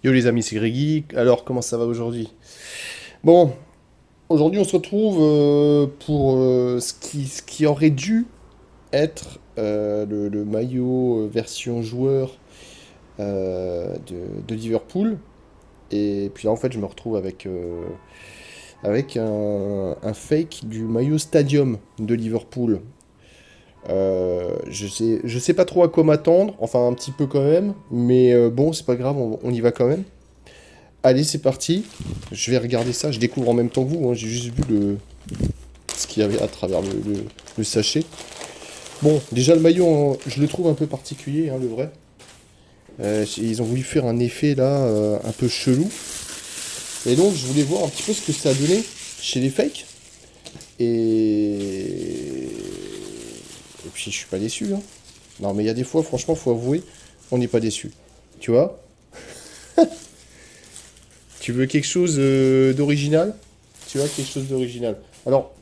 Yo les amis, c'est Grégy. Alors, comment ça va aujourd'hui? Bon, aujourd'hui on se retrouve pour ce qui aurait dû être le maillot version joueur de Liverpool. Et puis là, en fait, je me retrouve avec un fake du maillot Stadium de Liverpool. Je sais pas trop à quoi m'attendre, enfin un petit peu quand même, mais bon, c'est pas grave, on y va quand même. Allez, c'est parti. Je vais regarder ça. Je découvre en même temps que vous, hein. J'ai juste vu ce qu'il y avait à travers le sachet. Bon, déjà le maillot, je le trouve un peu particulier, hein, le vrai. Ils ont voulu faire un effet là, un peu chelou. Et donc, je voulais voir un petit peu ce que ça a donné chez les fakes. Et puis, je suis pas déçu, hein. Non, mais il y a des fois, franchement, faut avouer, on n'est pas déçu. Tu vois? Tu veux quelque chose d'original? Tu vois, quelque chose d'original. Alors,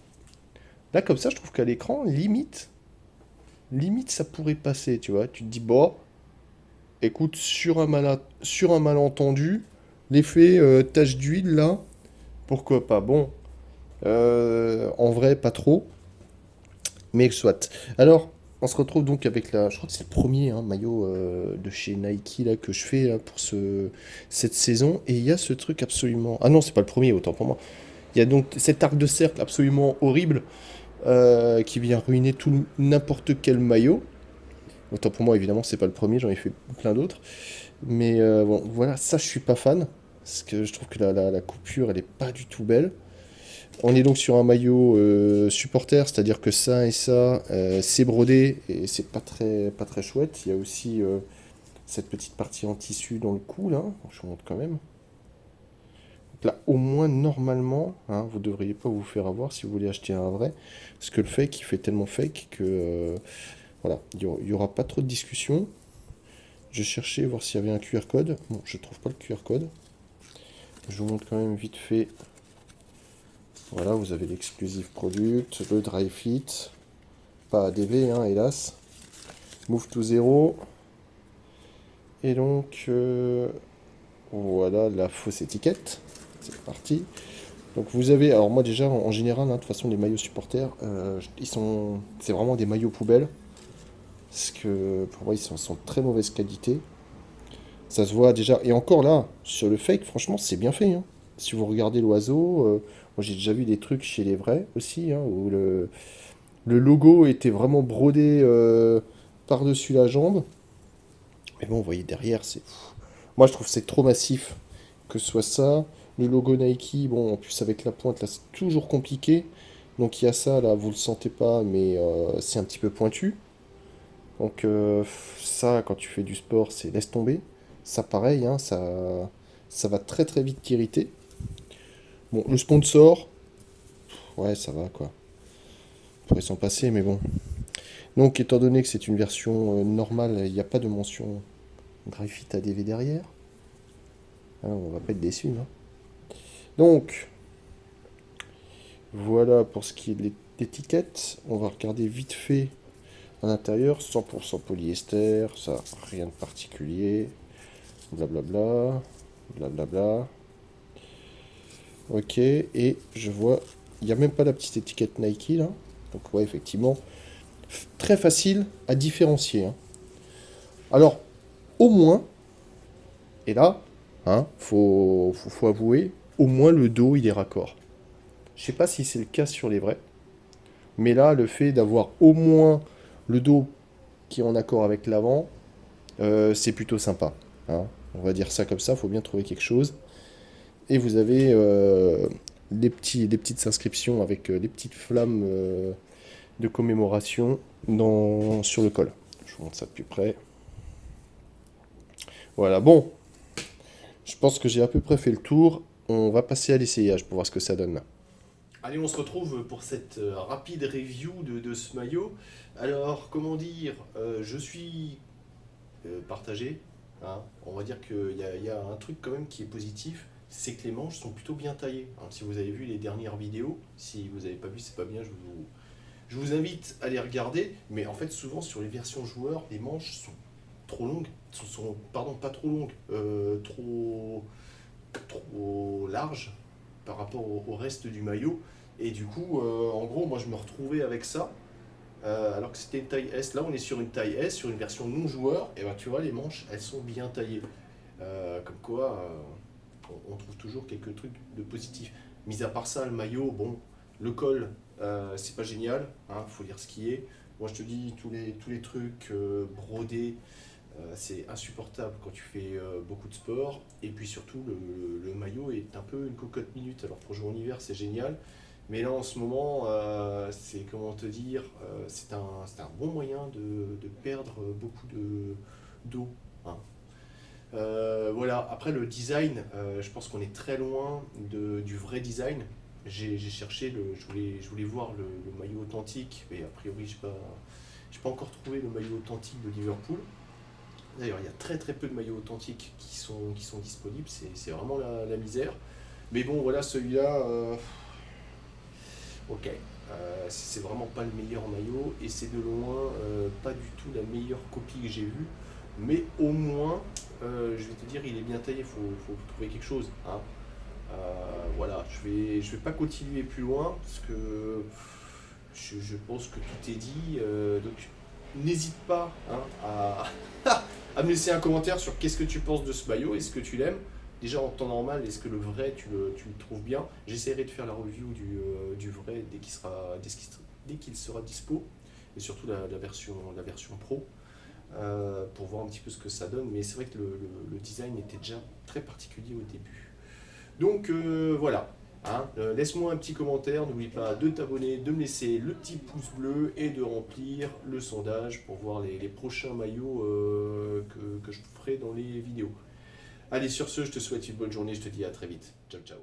là, comme ça, je trouve qu'à l'écran, limite, ça pourrait passer, tu vois. Tu te dis, bon, écoute, sur un malentendu, l'effet tache d'huile, là, pourquoi pas. Bon, en vrai, pas trop, mais soit. Alors, on se retrouve donc avec la... Je crois que c'est le premier hein, maillot de chez Nike, là, que je fais là, pour cette saison. Et il y a ce truc absolument... Ah non, c'est pas le premier, autant pour moi. Il y a donc cet arc de cercle absolument horrible qui vient ruiner tout n'importe quel maillot. Autant pour moi, évidemment, c'est pas le premier, j'en ai fait plein d'autres. Mais bon, voilà, ça, je suis pas fan. Parce que je trouve que la coupure, elle est pas du tout belle. On est donc sur un maillot supporter, c'est-à-dire que ça et ça, c'est brodé et c'est pas très chouette. Il y a aussi cette petite partie en tissu dans le cou, là. Je vous montre quand même. Donc là, au moins, normalement, hein, vous devriez pas vous faire avoir si vous voulez acheter un vrai. Parce que le fake, il fait tellement fake que voilà, il y aura pas trop de discussion. Je cherchais voir s'il y avait un QR code. Bon, je trouve pas le QR code. Je vous montre quand même vite fait. Voilà, vous avez l'exclusive product, le dry fit, pas ADV, hein, hélas. Move to zero. Et donc, voilà la fausse étiquette. C'est parti. Donc vous avez, alors moi déjà en général, hein, de toute façon les maillots supporters, c'est vraiment des maillots poubelles. Parce que pour moi ils sont de très mauvaise qualité. Ça se voit déjà. Et encore là, sur le fake, franchement, c'est bien fait, hein. Si vous regardez l'oiseau, moi j'ai déjà vu des trucs chez les vrais aussi, hein, où le logo était vraiment brodé par-dessus la jambe. Mais bon, vous voyez derrière, c'est. Moi je trouve que c'est trop massif que ce soit ça. Le logo Nike, bon, en plus avec la pointe, là, c'est toujours compliqué. Donc il y a ça, là, vous le sentez pas, mais c'est un petit peu pointu. Donc ça, quand tu fais du sport, c'est laisse tomber. Ça, pareil, hein, ça va très très vite t'irriter. Bon, le sponsor, ouais, ça va quoi. On pourrait s'en passer, mais bon. Donc, étant donné que c'est une version normale, il n'y a pas de mention Graphite ADV derrière. Ah, on va pas être déçu, hein. Donc, voilà pour ce qui est de l'étiquette. On va regarder vite fait à l'intérieur. 100% polyester, ça, rien de particulier. Blablabla. Blablabla. Ok, et je vois, il n'y a même pas la petite étiquette Nike là. Donc ouais, effectivement, très facile à différencier, hein. Alors, au moins, et là, hein, faut avouer, au moins le dos il est raccord. Je sais pas si c'est le cas sur les vrais, mais là, le fait d'avoir au moins le dos qui est en accord avec l'avant, c'est plutôt sympa, hein. On va dire ça comme ça, faut bien trouver quelque chose. Et vous avez des petites inscriptions avec des petites flammes de commémoration sur le col. Je vous montre ça de plus près. Voilà, bon, je pense que j'ai à peu près fait le tour. On va passer à l'essayage pour voir ce que ça donne. Allez, on se retrouve pour cette rapide review de ce maillot. Alors, comment dire, je suis partagé, hein. On va dire qu'il y a un truc quand même qui est positif, c'est que les manches sont plutôt bien taillées, hein. Si vous avez vu les dernières vidéos, si vous n'avez pas vu, c'est pas bien, je vous invite à les regarder. Mais en fait, souvent sur les versions joueurs, les manches sont trop longues, pardon, pas trop longues, trop larges par rapport au reste du maillot. Et du coup, en gros, moi je me retrouvais avec ça, alors que c'était une taille S. Là, on est sur une taille S, sur une version non joueur, et ben tu vois, les manches, elles sont bien taillées. Comme quoi, on trouve toujours quelques trucs de positif. Mis à part ça, le maillot, bon, le col, c'est pas génial, hein, faut dire ce qui est. Moi, je te dis, tous les trucs brodés, c'est insupportable quand tu fais beaucoup de sport. Et puis surtout, le maillot est un peu une cocotte minute. Alors pour jouer en hiver, c'est génial. Mais là, en ce moment, c'est comment te dire, c'est un bon moyen de perdre beaucoup d'eau, hein. Voilà, après le design, je pense qu'on est très loin du vrai design. J'ai cherché, je voulais voir le maillot authentique, mais a priori, j'ai pas encore trouvé le maillot authentique de Liverpool. D'ailleurs, il y a très très peu de maillots authentiques qui sont disponibles, c'est vraiment la misère. Mais bon, voilà, celui-là, ok. C'est vraiment pas le meilleur maillot et c'est de loin pas du tout la meilleure copie que j'ai vue. Mais au moins, je vais te dire, il est bien taillé, faut trouver quelque chose, hein. Voilà, je vais pas continuer plus loin parce que je pense que tout est dit. Donc n'hésite pas, hein, à me laisser un commentaire sur qu'est-ce que tu penses de ce maillot, est-ce que tu l'aimes. Déjà en temps normal, est-ce que le vrai tu le trouves bien? J'essaierai de faire la review du vrai dès qu'il sera dispo, et surtout la version pro, pour voir un petit peu ce que ça donne. Mais c'est vrai que le design était déjà très particulier au début. Donc voilà, hein, laisse-moi un petit commentaire, n'oublie pas de t'abonner, de me laisser le petit pouce bleu et de remplir le sondage pour voir les prochains maillots que je ferai dans les vidéos. Allez, sur ce, je te souhaite une bonne journée, je te dis à très vite. Ciao, ciao.